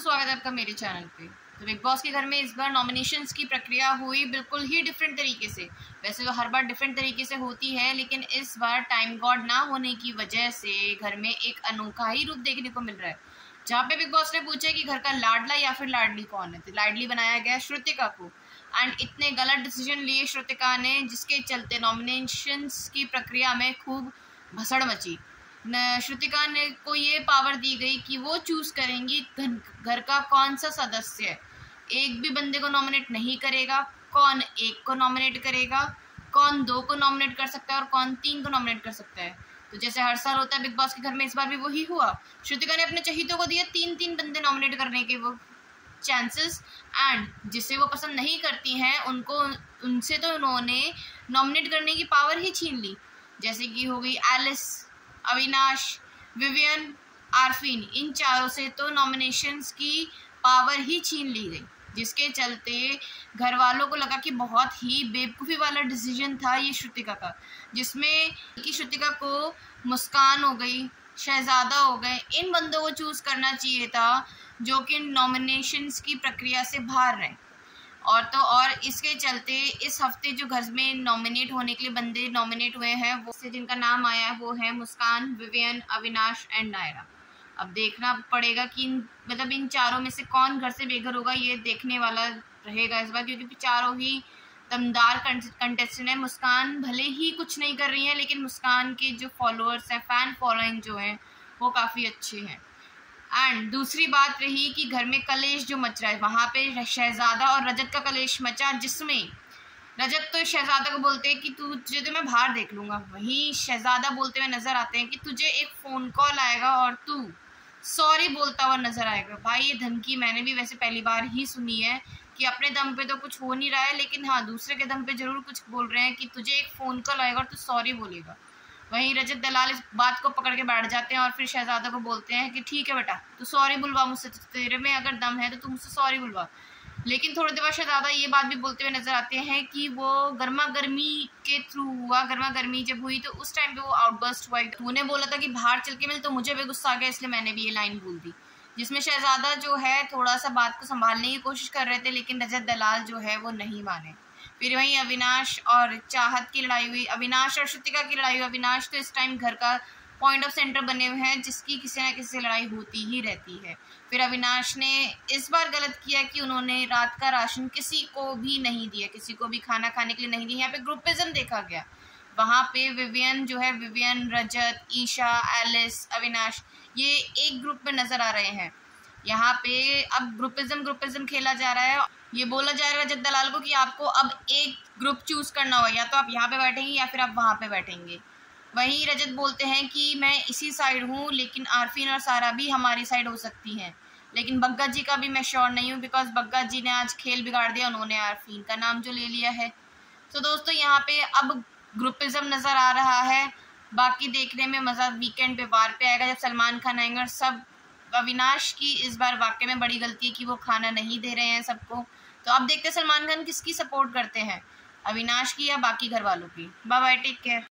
स्वागत है आपका मेरे चैनल पे। तो बिग बॉस के घर में इस बार नॉमिनेशंस की प्रक्रिया हुई बिल्कुल ही डिफरेंट तरीके से। वैसे तो हर बार डिफरेंट तरीके से होती है, लेकिन इस बार टाइम गॉड ना होने की वजह से घर में एक अनोखा ही रूप देखने को मिल रहा है, जहाँ पे बिग बॉस ने पूछा कि घर का लाडला या फिर लाडली कौन है। तो लाडली बनाया गया श्रुतिका को, एंड इतने गलत डिसीजन लिए श्रुतिका ने, जिसके चलते नॉमिनेशंस की प्रक्रिया में खूब भसड़ मची। श्रुतिका ने को ये पावर दी गई कि वो चूज करेंगी घर का कौन सा सदस्य है। एक भी बंदे को नॉमिनेट नहीं करेगा, कौन एक को नॉमिनेट करेगा, कौन दो को नॉमिनेट कर सकता है और कौन तीन को नॉमिनेट कर सकता है। तो जैसे हर साल होता है बिग बॉस के घर में, इस बार भी वही हुआ। श्रुतिका ने अपने चहीतों को दिया तीन तीन बंदे नॉमिनेट करने के वो चांसेस, एंड जिसे वो पसंद नहीं करती हैं उनसे तो उन्होंने नॉमिनेट करने की पावर ही छीन ली। जैसे कि हो गई एलिस, अविनाश, विवियन, आरफीन, इन चारों से तो नॉमिनेशंस की पावर ही छीन ली गई, जिसके चलते घर वालों को लगा कि बहुत ही बेवकूफ़ी वाला डिसीजन था ये श्रुतिका का, जिसमें कि श्रुतिका को मुस्कान हो गई, शहजादा हो गए, इन बंदों को चूज़ करना चाहिए था जो कि नॉमिनेशंस की प्रक्रिया से बाहर रहे। और इसके चलते इस हफ्ते जो घर में नॉमिनेट होने के लिए बंदे नॉमिनेट हुए हैं, वो से जिनका नाम आया है वो है मुस्कान, विवियन, अविनाश एंड नायरा। अब देखना पड़ेगा कि इन चारों में से कौन घर से बेघर होगा, ये देखने वाला रहेगा इस बार, क्योंकि चारों ही दमदार कंटेस्टेंट है। मुस्कान भले ही कुछ नहीं कर रही है, लेकिन मुस्कान के जो फॉलोअर्स हैं, फैन फॉलोइंग जो है वो काफ़ी अच्छे हैं। एंड दूसरी बात रही कि घर में कलेश जो मच रहा है, वहाँ पे शहजादा और रजत का कलेश मचा, जिसमें रजत तो शहजादा को बोलते हैं कि तुझे तो मैं बाहर देख लूँगा, वहीं शहजादा बोलते हुए नजर आते हैं कि तुझे एक फ़ोन कॉल आएगा और तू सॉरी बोलता हुआ नजर आएगा। भाई ये धमकी मैंने भी वैसे पहली बार ही सुनी है कि अपने दम पे तो कुछ हो नहीं रहा है, लेकिन हाँ दूसरे के दम पे जरूर कुछ बोल रहे हैं कि तुझे एक फ़ोन कॉल आएगा और तू सॉरी बोलेगा। वहीं रजत दलाल इस बात को पकड़ के बैठ जाते हैं और फिर शहजादा को बोलते हैं कि ठीक है बेटा, तू सॉरी बुलवा मुझसे, तेरे में अगर दम है तो तू मुझसे सॉरी बुलवा। लेकिन थोड़ी देर बाद शहजादा ये बात भी बोलते हुए नजर आते हैं कि वो गर्मा गर्मी के थ्रू हुआ, गर्मा गर्मी जब हुई तो उस टाइम पे वो आउटबर्स्ट हुआ। तूने बोला था कि बाहर चल के मिल, तो मुझे भी गुस्सा आ गया, इसलिए मैंने भी ये लाइन बोल दी, जिसमें शहजादा जो है थोड़ा सा बात को संभालने की कोशिश कर रहे थे, लेकिन रजत दलाल जो है वो नहीं माने। फिर वहीं अविनाश और चाहत की लड़ाई हुई, अविनाश और श्रुतिका की लड़ाई हुई। अविनाश तो इस टाइम घर का पॉइंट ऑफ सेंटर बने हुए हैं, जिसकी किसी ना किसी से लड़ाई होती ही रहती है। फिर अविनाश ने इस बार गलत किया कि उन्होंने रात का राशन किसी को भी नहीं दिया, किसी को भी खाना खाने के लिए नहीं दिया। यहाँ पे ग्रुपिज्म देखा गया। वहाँ पे विवियन जो है, विवियन, रजत, ईशा, एलिस, अविनाश, ये एक ग्रुप में नजर आ रहे हैं। यहाँ पे अब ग्रुपिज्म खेला जा रहा है। ये बोला जा रहा है रजत दलाल को कि आपको अब एक ग्रुप चूज करना होगा, या तो आप यहाँ पे बैठेंगे या फिर आप वहाँ पे बैठेंगे। वहीं रजत बोलते हैं कि मैं इसी साइड हूँ, लेकिन आरफीन और सारा भी हमारी साइड हो सकती हैं, लेकिन बग्गा जी का भी मैं श्योर नहीं हूँ, बिकॉज बग्गा जी ने आज खेल बिगाड़ दिया, उन्होंने आरफीन का नाम जो ले लिया है। तो दोस्तों यहाँ पे अब ग्रुपिज्म नज़र आ रहा है। बाकी देखने में मज़ा वीकेंड पे वार पे आएगा, जब सलमान खान आएंगे और सब। अविनाश की इस बार वाकई में बड़ी गलती है कि वो खाना नहीं दे रहे हैं सबको। तो अब देखते हैं सलमान खान किसकी सपोर्ट करते हैं, अविनाश की या बाकी घर वालों की। Bye bye, take care.